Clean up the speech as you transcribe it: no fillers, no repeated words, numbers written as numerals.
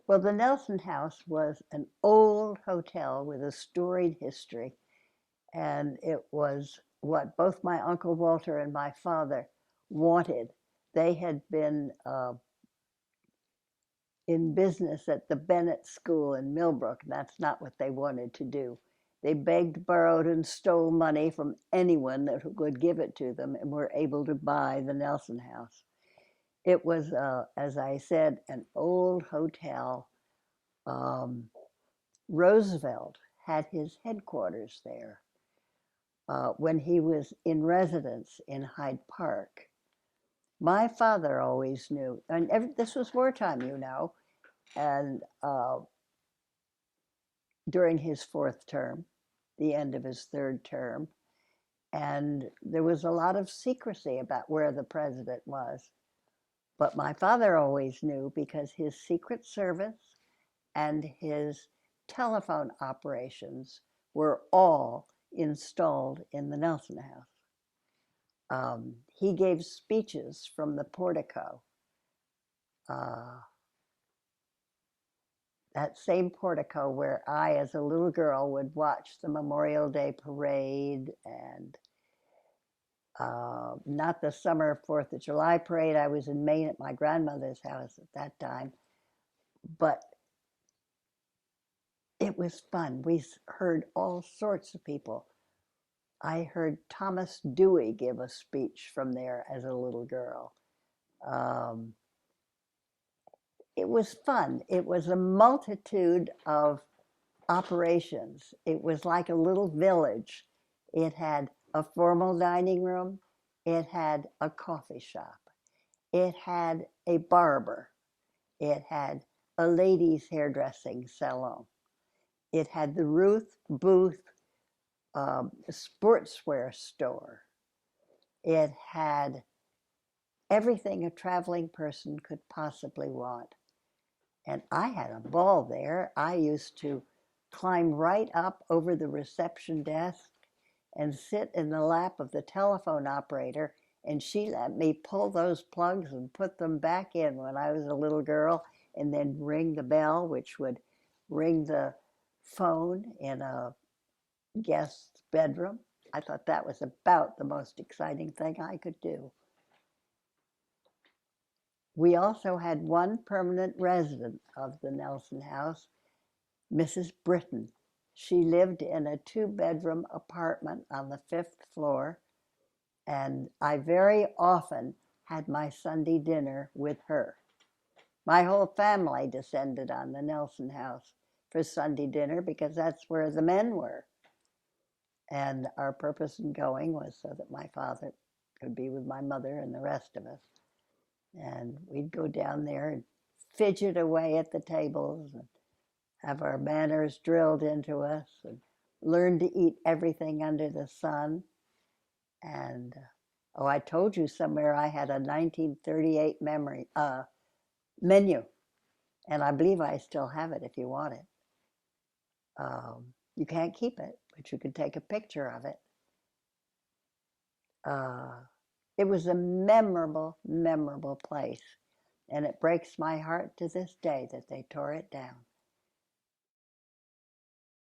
Well, the Nelson House was an old hotel with a storied history, and it was what both my Uncle Walter and my father wanted. They had been in business at the Bennett School in Millbrook, and that's not what they wanted to do. They begged, borrowed, and stole money from anyone that would give it to them and were able to buy the Nelson House. It was, as I said, an old hotel. Um, Roosevelt had his headquarters there when he was in residence in Hyde Park. My father always knew, and this was wartime, you know, and during his fourth term, the end of his third term, and there was a lot of secrecy about where the president was. But my father always knew because his Secret Service and his telephone operations were all installed in the Nelson House. He gave speeches from the portico. Uh, that same portico where I, as a little girl, would watch the Memorial Day parade and not the summer 4th of July parade. I was in Maine at my grandmother's house at that time, but it was fun. We heard all sorts of people. I heard Thomas Dewey give a speech from there as a little girl. Um, it was fun. It was a multitude of operations. It was like a little village. It had a formal dining room. It had a coffee shop. It had a barber. It had a ladies' hairdressing salon. It had the Ruth Booth sportswear store. It had everything a traveling person could possibly want. And I had a ball there. I used to climb right up over the reception desk and sit in the lap of the telephone operator, and she let me pull those plugs and put them back in when I was a little girl, and then ring the bell, which would ring the phone in a guest's bedroom. I thought that was about the most exciting thing I could do. We also had one permanent resident of the Nelson House, Mrs. Britton. She lived in a 2-bedroom apartment on the 5th floor, and I very often had my Sunday dinner with her. My whole family descended on the Nelson House for Sunday dinner because that's where the men were. And our purpose in going was so that my father could be with my mother and the rest of us. And we'd go down there and fidget away at the tables and have our manners drilled into us and learn to eat everything under the sun. And oh, I told you somewhere I had a 1938 menu, and I believe I still have it if you want it. You can't keep it, but you can take a picture of it. It was a memorable, memorable place, and it breaks my heart to this day that they tore it down.